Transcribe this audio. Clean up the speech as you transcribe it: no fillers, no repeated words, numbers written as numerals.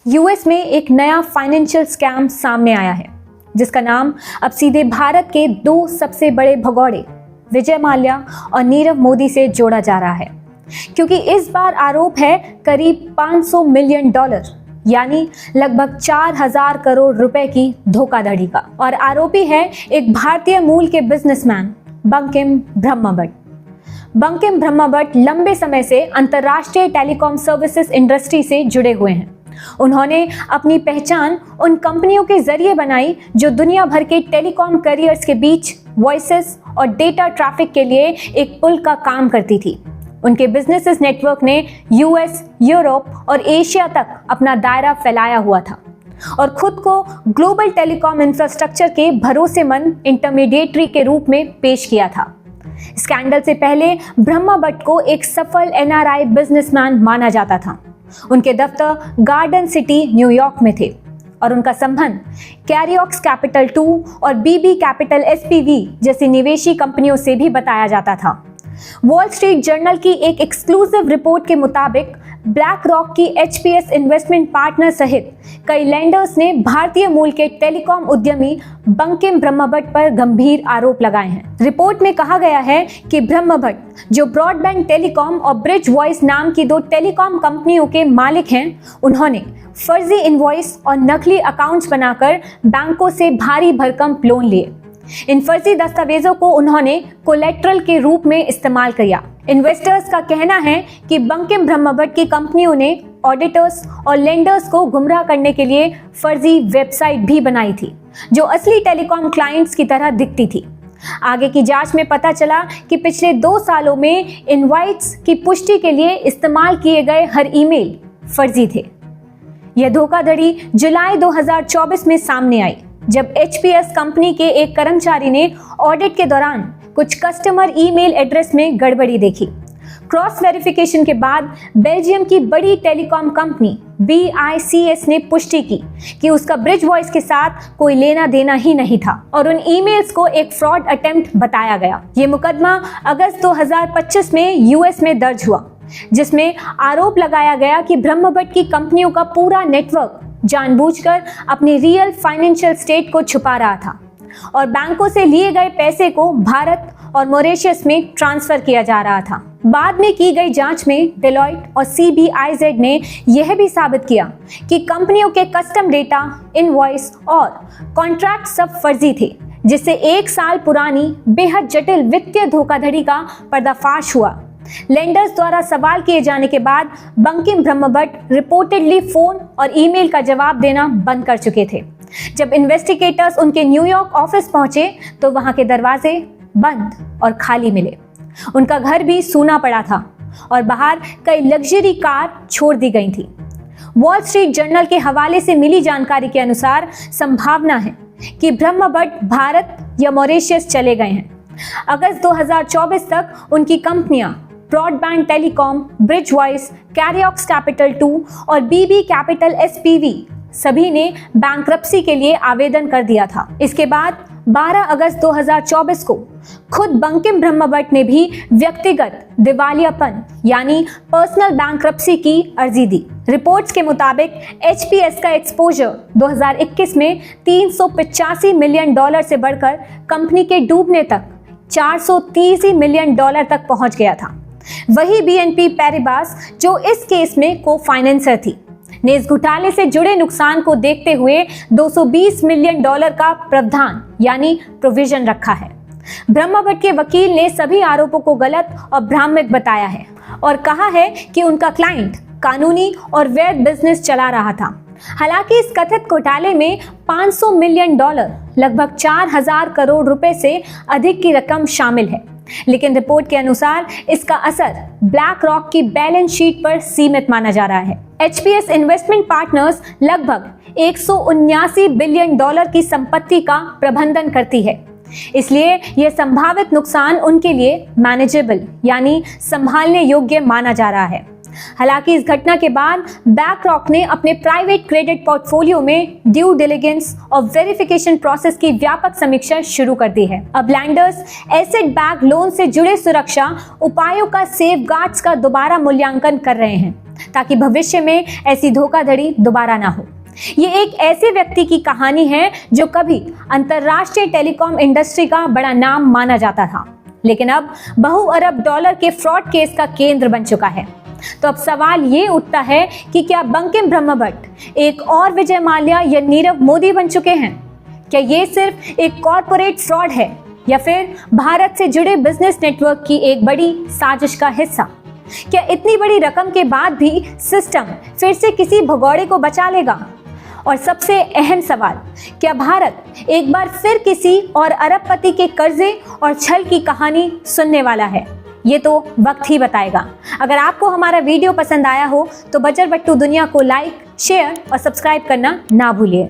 US में एक नया फाइनेंशियल स्कैम सामने आया है जिसका नाम अब सीधे भारत के दो सबसे बड़े भगौड़े विजय माल्या और नीरव मोदी से जोड़ा जा रहा है, क्योंकि इस बार आरोप है करीब $500 मिलियन यानी लगभग 4,000 करोड़ रुपए की धोखाधड़ी का। और आरोपी है एक भारतीय मूल के बिजनेसमैन बंकिम ब्रह्मभट्ट। बंकिम ब्रह्मभट्ट लंबे समय से अंतर्राष्ट्रीय टेलीकॉम सर्विसेज इंडस्ट्री से जुड़े हुए हैं। उन्होंने अपनी पहचान उन कंपनियों के जरिए बनाई जो दुनिया भर के टेलीकॉम कैरियर्स के बीच वॉइसेस और डेटा ट्रैफिक के लिए एक पुल का काम करती थी। उनके बिजनेसेस नेटवर्क ने यूएस, यूरोप और एशिया तक अपना दायरा फैलाया हुआ था और खुद को ग्लोबल टेलीकॉम इंफ्रास्ट्रक्चर के भरोसेमंद इंटरमीडिएटरी के रूप में पेश किया था। स्कैंडल से पहले ब्रह्मभट्ट को एक सफल एनआरआई बिजनेसमैन माना जाता था। उनके दफ्तर गार्डन सिटी न्यूयॉर्क में थे और उनका संबंध कैरियोक्स कैपिटल 2 और बीबी कैपिटल एसपीवी जैसी निवेशी कंपनियों से भी बताया जाता था। वॉल स्ट्रीट जर्नल की एक एक्सक्लूसिव रिपोर्ट के मुताबिक ब्लैक रॉक की एचपीएस इन्वेस्टमेंट पार्टनर सहित कई लेंडर्स ने भारतीय मूल के टेलीकॉम उद्यमी बंकिम ब्रह्मभट्ट पर गंभीर आरोप लगाए हैं। रिपोर्ट में कहा गया है कि ब्रह्मभट्ट, जो ब्रॉडबैंड टेलीकॉम और ब्रिज वॉइस नाम की दो टेलीकॉम कंपनियों के मालिक हैं, उन्होंने फर्जी इनवॉइस और नकली अकाउंट्स बनाकर बैंकों से भारी भरकम लोन लिए। इन फर्जी दस्तावेजों को उन्होंने कोलेट्रल के रूप में इस्तेमाल किया। इन्वेस्टर्स का कहना है कि बंकिम ब्रह्मभट्ट की कंपनियों ने ऑडिटर्स और लेंडर्स को गुमराह करने के लिए फर्जी वेबसाइट भी बनाई थी जो असली टेलीकॉम क्लाइंट्स की तरह दिखती थी। आगे की जांच में पता चला कि पिछले 2 सालों में इनवाइट्स की पुष्टि के लिए इस्तेमाल किए गए हर ईमेल फर्जी थे। यह धोखाधड़ी जुलाई 2024 में सामने आई जब एचपीएस कंपनी के एक कर्मचारी ने ऑडिट के दौरान कुछ कस्टमर ईमेल एड्रेस में गड़बड़ी देखी। क्रॉस वेरिफिकेशन के बाद बेल्जियम की बड़ी टेलीकॉम कंपनी BICS ने पुष्टि की कि उसका ब्रिज वॉइस के साथ कोई लेना देना ही नहीं था और उन ईमेल्स को एक फ्रॉड अटेम्प्ट बताया गया। ये मुकदमा अगस्त 2025 में यूएस में दर्ज हुआ, जिसमें आरोप लगाया गया कि ब्रह्मभट्ट की कंपनियों का पूरा नेटवर्क जानबूझकर अपने रियल फाइनेंशियल स्टेट को छुपा रहा था और बैंकों से लिए गए पैसे को भारत और मॉरिशस में ट्रांसफर किया जा रहा था। बाद में की गई जांच में डेलॉयट और CBIZ ने यह भी साबित किया कि कंपनियों के कस्टम डेटा, इनवॉइस और कॉन्ट्रैक्ट सब फर्जी थे, जिससे 1 साल पुरानी बेहद जटिल वित्तीय धोखाधड़ी का पर्दाफाश हुआ। लेंडर्स द्वारा सवाल किए जाने के बाद बंकिम ब्रह्मभट्ट रिपोर्टेडली फोन और ईमेल का जवाब देना बंद कर चुके थे। जब इन्वेस्टिगेटर्स उनके न्यूयॉर्क ऑफिस पहुंचे तो वहां के दरवाजे बंद और खाली मिले। उनका घर भी सूना पड़ा था और बाहर कई लग्जरी कार छोड़ दी गई थी। वॉल स्ट्रीट जर्नल के हवाले से मिली जानकारी के अनुसार संभावना है कि ब्रह्मभट्ट भारत या मॉरिशस चले गए हैं। अगस्त 2024 तक उनकी कंपनियां ब्रॉडबैंड टेलीकॉम, ब्रिज वॉइस, कैरियोक्स कैपिटल 2 और बीबी कैपिटल एसपीवी सभी ने बैंक्रप्सी के लिए आवेदन कर दिया था। इसके बाद 12 अगस्त 2024 को खुद बंकिम ब्रह्मभट्ट ने भी व्यक्तिगत दिवालियापन यानी पर्सनल बैंक्रप्सी की अर्जी दी। रिपोर्ट्स के मुताबिक एचपीएस का एक्सपोजर 2021 में $385 मिलियन से बढ़कर कंपनी के डूबने तक $430 मिलियन तक पहुंच गया था। वही BNP पैरिबास, जो इस केस में को फाइनेंसर थी, ने इस घोटाले से जुड़े नुकसान को देखते हुए $220 मिलियन का प्रावधान यानी प्रोविजन रखा है। ब्रह्मभट्ट के वकील ने सभी आरोपों को गलत और भ्रामक बताया है और कहा है कि उनका क्लाइंट कानूनी और वैध बिजनेस चला रहा था। हालांकि इस कथित घोटाले में $500 मिलियन लगभग 4,000 करोड़ रुपए से अधिक की रकम शामिल है, लेकिन रिपोर्ट के अनुसार इसका असर ब्लैक रॉक की बैलेंस शीट पर सीमित माना जा रहा है। एचपीएस इन्वेस्टमेंट पार्टनर्स लगभग $179 बिलियन की संपत्ति का प्रबंधन करती है, इसलिए यह संभावित नुकसान उनके लिए मैनेजेबल यानी संभालने योग्य माना जा रहा है। हालांकि इस घटना के बाद ब्लैक रॉक ने अपने प्राइवेट क्रेडिट पोर्टफोलियो में ड्यू डिलिजेंस और वेरिफिकेशन प्रोसेस की व्यापक समीक्षा शुरू कर दी है। अब लैंडर्स एसेट बैक लोन से जुड़े सुरक्षा उपायों का सेफगार्ड्स का दोबारा मूल्यांकन कर रहे हैं। ताकि भविष्य में ऐसी धोखाधड़ी दोबारा ना हो। ये एक ऐसे व्यक्ति की कहानी है जो कभी अंतरराष्ट्रीय टेलीकॉम इंडस्ट्री का बड़ा नाम माना जाता था, लेकिन अब बहु अरब डॉलर के फ्रॉड केस का केंद्र बन चुका है। तो अब सवाल ये उठता है कि क्या बंकिम ब्रह्मभट्ट एक और विजय माल्या या नीरव मोदी बन चुके हैं? क्या ये सिर्फ एक कॉर्पोरेट फ्रॉड है या फिर भारत से जुड़े बिजनेस नेटवर्क की एक बड़ी साजिश का हिस्सा? क्या इतनी बड़ी रकम के बाद भी सिस्टम फिर से किसी भगौड़े को बचा लेगा? और सबसे अहम सवाल, क्या भारत एक बार फिर किसी और अरबपति के कर्जे और छल की कहानी सुनने वाला है? ये तो वक्त ही बताएगा। अगर आपको हमारा वीडियो पसंद आया हो तो बजर बट्टू दुनिया को लाइक, शेयर और सब्सक्राइब करना ना भूलिए।